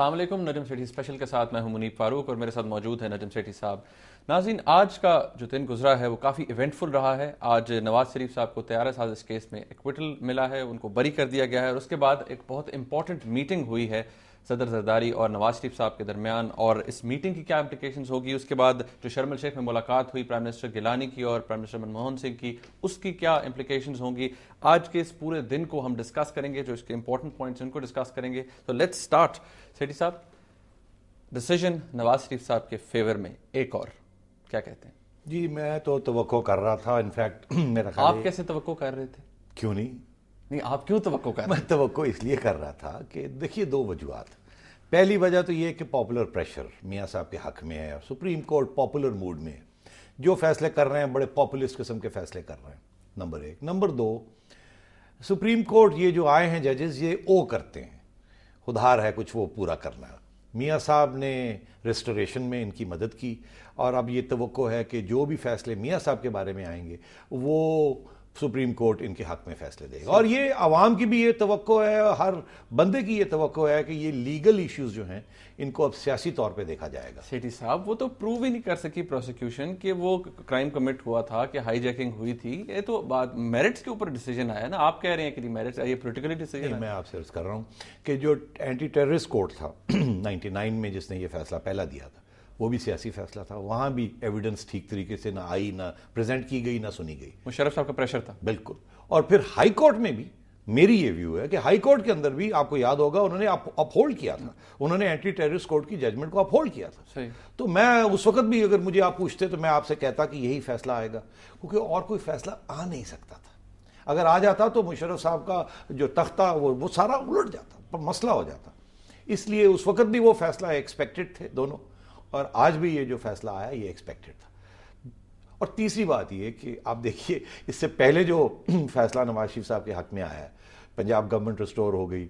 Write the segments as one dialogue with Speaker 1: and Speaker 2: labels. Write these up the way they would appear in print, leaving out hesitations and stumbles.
Speaker 1: अस्सलाम वालेकुम। नजम सेठी स्पेशल के साथ मैं हूं मुनीब फारूक और मेरे साथ मौजूद है नजम सेठी साहब। नाज़रीन, आज का जो दिन गुजरा है वो काफ़ी इवेंटफुल रहा है। आज नवाज शरीफ साहब को 13 साजिश केस में एक्विटल मिला है, उनको बरी कर दिया गया है और उसके बाद एक बहुत इंपॉर्टेंट मीटिंग हुई है सदर जरदारी और नवाज शरीफ साहब के दरमियान। और इस मीटिंग की क्या इंप्लीकेशंस होगी, उसके बाद जो शर्म शेख में मुलाकात हुई प्राइम मिनिस्टर गिलानी की और प्राइम मिनिस्टर मनमोहन सिंह की, उसकी क्या इंप्लीकेशंस होंगी, आज के इस पूरे दिन को हम डिस्कस करेंगे। जो इसके इंपॉर्टेंट पॉइंट्स उनको डिस्कस करेंगे। तो लेट्स स्टार्ट। सेठी साहब, डिसीजन नवाज शरीफ साहब के फेवर में एक और, क्या कहते हैं?
Speaker 2: जी, मैं तो तवक्को कर रहा था। इनफैक्ट मेरा ख्याल
Speaker 1: आप कैसे तवक्को कर रहे थे?
Speaker 2: क्यों नहीं,
Speaker 1: आप क्यों तवक्को कर रहे
Speaker 2: मैं तवक्को इसलिए कर रहा था कि देखिए, दो वजूहत। पहली वजह तो ये कि पॉपुलर प्रेशर मियाँ साहब के हक में है। सुप्रीम कोर्ट पॉपुलर मूड में है, जो फैसले कर रहे हैं बड़े पॉपुलिस्ट किस्म के फैसले कर रहे हैं, नंबर एक। नंबर दो, सुप्रीम कोर्ट ये जो आए हैं जजेस, ये ओ करते हैं, उधार है कुछ वो पूरा करना। मियाँ साहब ने रेस्टोरेशन में इनकी मदद की और अब ये तवक्को है कि जो भी फैसले मियाँ साहब के बारे में आएंगे वो सुप्रीम कोर्ट इनके हक में फैसले देगा। और ये आवाम की भी ये तवक्को है, हर बंदे की ये तवक्को है कि ये लीगल इश्यूज जो हैं इनको अब सियासी तौर पे देखा जाएगा।
Speaker 1: सेठी साहब, वो तो प्रूव ही नहीं कर सकी प्रोसिक्यूशन कि वो क्राइम कमिट हुआ था, कि हाईजैकिंग हुई थी। ये तो बात मेरिट्स के ऊपर डिसीजन आया ना। आप कह रहे हैं कि मेरिट्स, ये पॉलिटिकली डिसीजन।
Speaker 2: मैं आपसे अर्ज कर रहा हूँ कि जो एंटी टेररिस्ट कोर्ट था 99 में जिसने ये फैसला पहला दिया था, वो भी सियासी फैसला था। वहां भी एविडेंस ठीक तरीके से ना आई, ना प्रेजेंट की गई, ना सुनी गई।
Speaker 1: मुशर्रफ साहब का प्रेशर था,
Speaker 2: बिल्कुल। और फिर हाई कोर्ट में भी मेरी ये व्यू है कि हाई कोर्ट के अंदर भी, आपको याद होगा, उन्होंने अपहोल्ड किया था, उन्होंने एंटी टेररिस्ट कोर्ट की जजमेंट को अपहोल्ड किया था।
Speaker 1: सही।
Speaker 2: तो मैं उस वक्त भी, अगर मुझे आप पूछते तो मैं आपसे कहता कि यही फैसला आएगा, क्योंकि और कोई फैसला आ नहीं सकता था। अगर आ जाता तो मुशर्रफ साहब का जो तख्ता वो सारा उलट जाता, मसला हो जाता। इसलिए उस वक्त भी वो फैसला एक्सपेक्टेड थे दोनों, और आज भी ये जो फैसला आया ये एक्सपेक्टेड था। और तीसरी बात ये कि आप देखिए, इससे पहले जो फैसला नवाज शरीफ साहब के हक में आया है, पंजाब गवर्नमेंट रिस्टोर हो गई,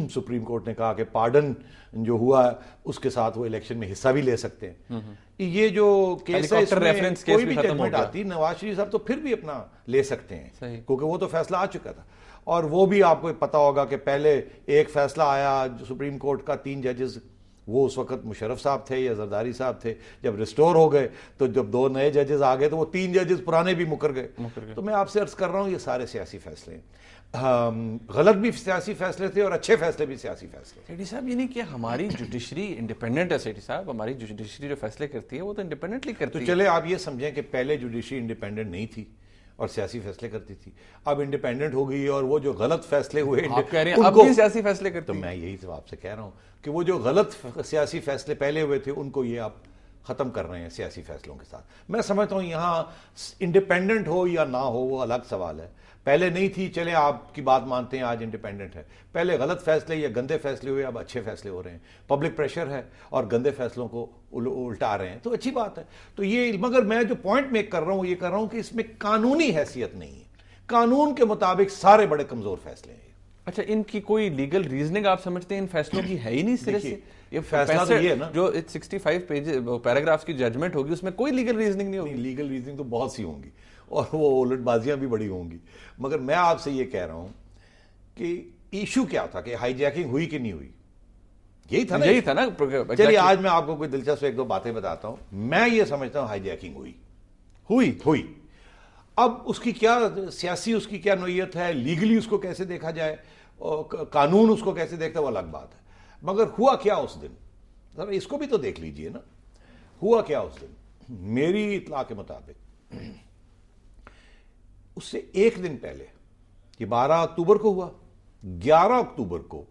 Speaker 2: सुप्रीम कोर्ट ने कहा कि पार्डन जो हुआ उसके साथ वो इलेक्शन में हिस्सा भी ले सकते हैं। ये जो केस है, इसमें कोई भी जजमेंट आती, नवाज शरीफ साहब तो फिर भी अपना ले सकते हैं, क्योंकि वो तो फैसला आ चुका था। और वो भी आपको पता होगा कि पहले एक फैसला आया जो सुप्रीम कोर्ट का, 3 जजेस, वो उस वक्त मुशर्रफ साहब थे या जरदारी साहब थे। जब रिस्टोर हो गए तो जब 2 नए जजेस आ गए तो वो 3 जजेस पुराने भी मुकर गए। तो मैं आपसे अर्ज कर रहा हूं, ये सारे सियासी फैसले गलत भी सियासी फैसले थे और अच्छे फैसले भी सियासी फैसले।
Speaker 1: सेठी साहब, ये नहीं कि हमारी जुडिशरी इंडिपेंडेंट है। सेठी साहब, हमारी जुडिशरी जो फैसले करती है वो तो इंडिपेंडेंटली करती है।
Speaker 2: तो चले आप ये समझें कि पहले जुडिशरी इंडिपेंडेंट नहीं थी और सियासी फैसले करती थी, अब इंडिपेंडेंट हो गई और वो जो गलत फैसले हुए,
Speaker 1: आप कह रहे हैं अब भी सियासी फैसले करती
Speaker 2: है। तो मैं यही तो आपसे कह रहा हूं कि वो जो गलत सियासी फैसले पहले हुए थे उनको ये आप खत्म कर रहे हैं सियासी फैसलों के साथ। मैं समझता हूं यहां इंडिपेंडेंट हो या ना हो वो अलग सवाल है। पहले नहीं थी, चले आपकी बात मानते हैं, आज इंडिपेंडेंट है। पहले गलत फैसले या गंदे फैसले हुए, अब अच्छे फैसले हो रहे हैं। पब्लिक प्रेशर है और गंदे फैसलों को उल्टा रहे हैं, तो अच्छी बात है। तो ये, मगर मैं जो पॉइंट मेक कर रहा हूं, ये कर रहा हूं कि इसमें कानूनी हैसियत नहीं है। कानून के मुताबिक सारे बड़े कमजोर फैसले हैं।
Speaker 1: अच्छा, इनकी कोई लीगल रीजनिंग आप समझते हैं इन फैसलों की है ही नहीं सिरे से?
Speaker 2: ये फैसला तो ये है ना,
Speaker 1: जो 65 पेज पैराग्राफ्स की जजमेंट होगी उसमें कोई लीगल रीजनिंग नहीं होगी।
Speaker 2: लीगल रीजनिंग तो बहुत सी होंगी और वो उलटबाजियां भी बड़ी होंगी, मगर मैं आपसे ये कह रहा हूं कि इशू क्या था, कि हाईजैकिंग हुई कि नहीं हुई, यही था ना। चलिए आज मैं आपको कोई दिलचस्प 1-2 बातें बताता हूं। मैं ये समझता हूं हाईजैकिंग हुई। अब उसकी क्या सियासी, उसकी क्या नोयत है, लीगली उसको कैसे देखा जाए, कानून उसको कैसे देखता है, वो अलग बात है। मगर हुआ क्या उस दिन, जरा इसको भी तो देख लीजिए ना। हुआ क्या उस दिन? मेरी इत्तला के मुताबिक उससे एक दिन पहले, ये 12 अक्टूबर को हुआ, 11 अक्टूबर को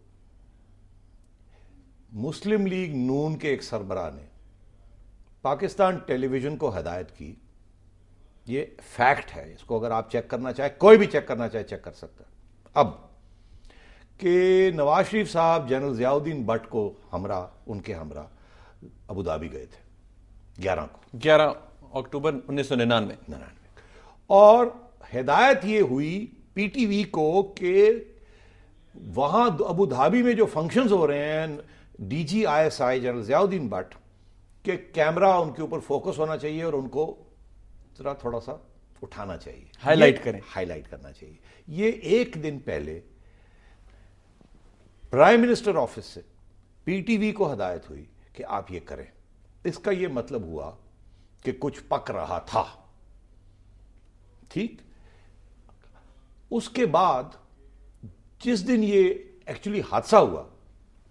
Speaker 2: मुस्लिम लीग नून के एक सरबराह ने पाकिस्तान टेलीविजन को हिदायत की, ये फैक्ट है, इसको अगर आप चेक करना चाहे, कोई भी चेक करना चाहे चेक कर सकता है, अब कि नवाज शरीफ साहब जनरल ज़ियाउद्दीन भट्ट को उनके हमरा अबू धाबी गए थे
Speaker 1: 11 अक्टूबर 1999।
Speaker 2: और हिदायत ये हुई पीटीवी को कि वहां अबू धाबी में जो फंक्शंस हो रहे हैं, DG ISI general Ziauddin Bhatt के कैमरा उनके ऊपर फोकस होना चाहिए और उनको जरा थोड़ा सा उठाना चाहिए, हाईलाइट करना चाहिए। ये एक दिन पहले प्राइम मिनिस्टर ऑफिस से पीटीवी को हदायत हुई कि आप ये करें। इसका ये मतलब हुआ कि कुछ पक रहा था। ठीक, उसके बाद जिस दिन ये एक्चुअली हादसा हुआ,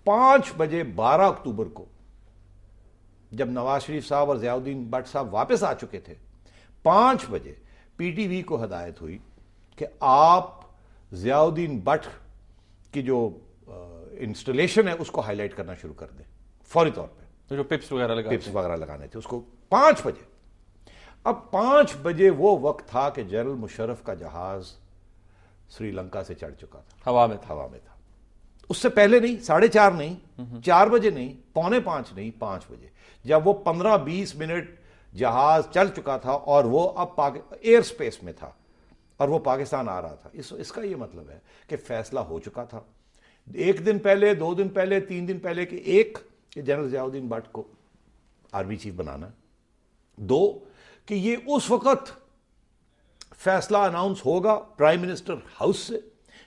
Speaker 2: 5 बजे 12 अक्टूबर को, जब नवाज शरीफ साहब और ज़ियाउद्दीन भट्ट साहब वापस आ चुके थे, 5 बजे पीटीवी को हदायत हुई कि आप ज़ियाउद्दीन भट्ट की जो इंस्टॉलेशन है उसको हाईलाइट करना शुरू कर दें फौरी तौर पे।
Speaker 1: तो जो पिप्स वगैरह
Speaker 2: लगाने थे उसको 5 बजे। अब 5 बजे वो वक्त था कि जनरल मुशर्रफ का जहाज श्रीलंका से चढ़ चुका था,
Speaker 1: हवा में
Speaker 2: था। उससे पहले नहीं, 4:30 नहीं, 4 बजे नहीं, 4:45 नहीं, 5 बजे, जब वो 15-20 मिनट जहाज चल चुका था और वो अब एयर स्पेस में था और वो पाकिस्तान आ रहा था। इसका ये मतलब है कि फैसला हो चुका था 1 दिन पहले, 2 दिन पहले, 3 दिन पहले कि 1 कि जनरल ज़ियाउद्दीन भट्ट को आर्मी चीफ बनाना, 2 कि ये उस वक्त फैसला अनाउंस होगा प्राइम मिनिस्टर हाउस से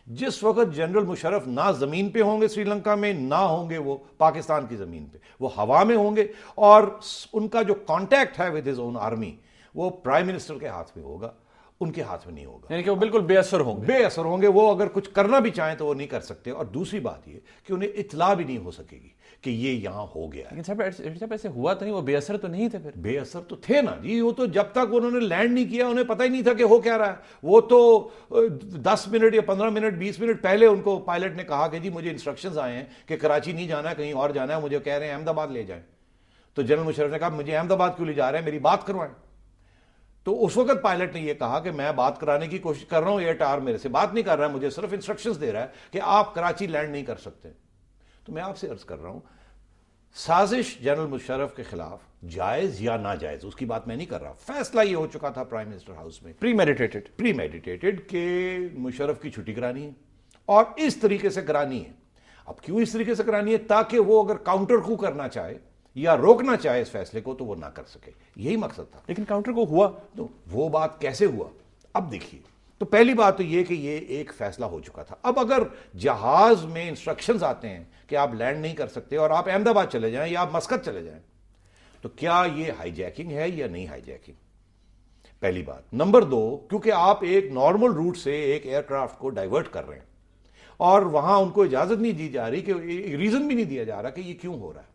Speaker 2: जिस वक्त जनरल मुशर्रफ ना जमीन पे होंगे श्रीलंका में, ना होंगे वो पाकिस्तान की जमीन पे, वो हवा में होंगे और उनका जो कांटेक्ट है विद हिज ओन आर्मी वो प्राइम मिनिस्टर के हाथ में होगा, उनके हाथ में नहीं होगा।
Speaker 1: यानी कि वो बिल्कुल बेअसर होंगे।
Speaker 2: वो अगर कुछ करना भी चाहें तो वो नहीं कर सकते। और दूसरी बात ये कि उन्हें इत्तला भी नहीं हो सकेगी कि ये यहां हो गया है।
Speaker 1: लेकिन ऐसे हुआ तो नहीं, वो बेअसर तो नहीं थे फिर?
Speaker 2: बेअसर तो थे ना जी, वो तो जब तक उन्होंने लैंड नहीं किया उन्हें पता ही नहीं था कि हो क्या रहा है। वो तो 10 मिनट या 15 मिनट 20 मिनट पहले उनको पायलट ने कहा कि जी मुझे इंस्ट्रक्शंस आए हैं कि कराची नहीं जाना है, कहीं और जाना है, मुझे कह रहे हैं अहमदाबाद ले जाएं। तो जनरल मुशर्रफ ने कहा मुझे अहमदाबाद क्यों ले जा रहे हैं, मेरी बात करवाएं। तो उस वक्त पायलट ने यह कहा कि मैं बात कराने की कोशिश कर रहा हूं, एयरटार मेरे से बात नहीं कर रहा है, मुझे सिर्फ इंस्ट्रक्शंस दे रहा है कि आप कराची लैंड नहीं कर सकते। तो मैं आपसे अर्ज कर रहा हूं, साजिश जनरल मुशर्रफ के खिलाफ जायज या नाजायज उसकी बात मैं नहीं कर रहा, फैसला यह हो चुका था प्राइम मिनिस्टर हाउस में, प्रीमेडिटेटेड कि मुशर्रफ की छुट्टी करानी है और इस तरीके से करानी है। अब क्यों इस तरीके से करानी है? ताकि वो अगर काउंटर कू करना चाहे या रोकना चाहे इस फैसले को तो वो ना कर सके, यही मकसद था।
Speaker 1: लेकिन काउंटर को हुआ
Speaker 2: तो वो बात कैसे हुआ अब देखिए। तो पहली बात तो ये कि ये एक फैसला हो चुका था। अब अगर जहाज में इंस्ट्रक्शंस आते हैं कि आप लैंड नहीं कर सकते और आप अहमदाबाद चले जाएं या आप मस्कत चले जाएं, तो क्या ये हाईजैकिंग है या नहीं हाईजैकिंग? पहली बात। नंबर 2, क्योंकि आप एक नॉर्मल रूट से एक एयरक्राफ्ट को डाइवर्ट कर रहे हैं और वहां उनको इजाजत नहीं दी जा रही, कि रीजन भी नहीं दिया जा रहा कि ये क्यों हो रहा है।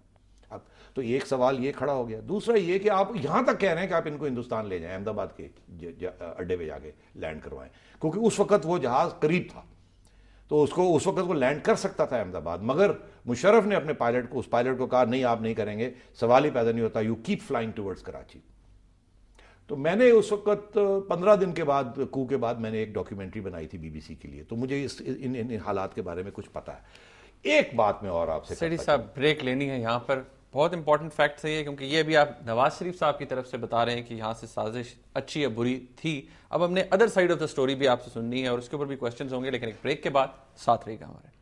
Speaker 2: अब तो एक सवाल ये खड़ा हो गया। दूसरा ये कि आप यहां तक कह रहे हैं कि आप इनको हिंदुस्तान ले जाएं, अहमदाबाद के अड्डे पे जाके लैंड करवाएं, क्योंकि उस वक्त वो जहाज करीब था तो उसको उस वक्त वो लैंड कर सकता था अहमदाबाद। मगर मुशर्रफ ने अपने उस पायलट को कहा नहीं आप नहीं करेंगे, सवाल ही पैदा नहीं होता, you keep flying towards Karachi. तो मैंने उस वक्त 15 दिन के बाद, कू के बाद, मैंने एक डॉक्यूमेंट्री बनाई थी बीबीसी के लिए, तो मुझे इन हालात के बारे में कुछ पता है। एक बात मैं और आपसे
Speaker 1: सेठी साहब ब्रेक लेनी है यहाँ पर, बहुत इंपॉर्टेंट फैक्ट है ये, क्योंकि ये भी आप नवाज शरीफ साहब की तरफ से बता रहे हैं कि यहाँ से साजिश अच्छी या बुरी थी। अब हमने other side of the story भी आपसे सुननी है और उसके ऊपर भी क्वेश्चंस होंगे, लेकिन एक ब्रेक के बाद साथ रहेगा हमारे।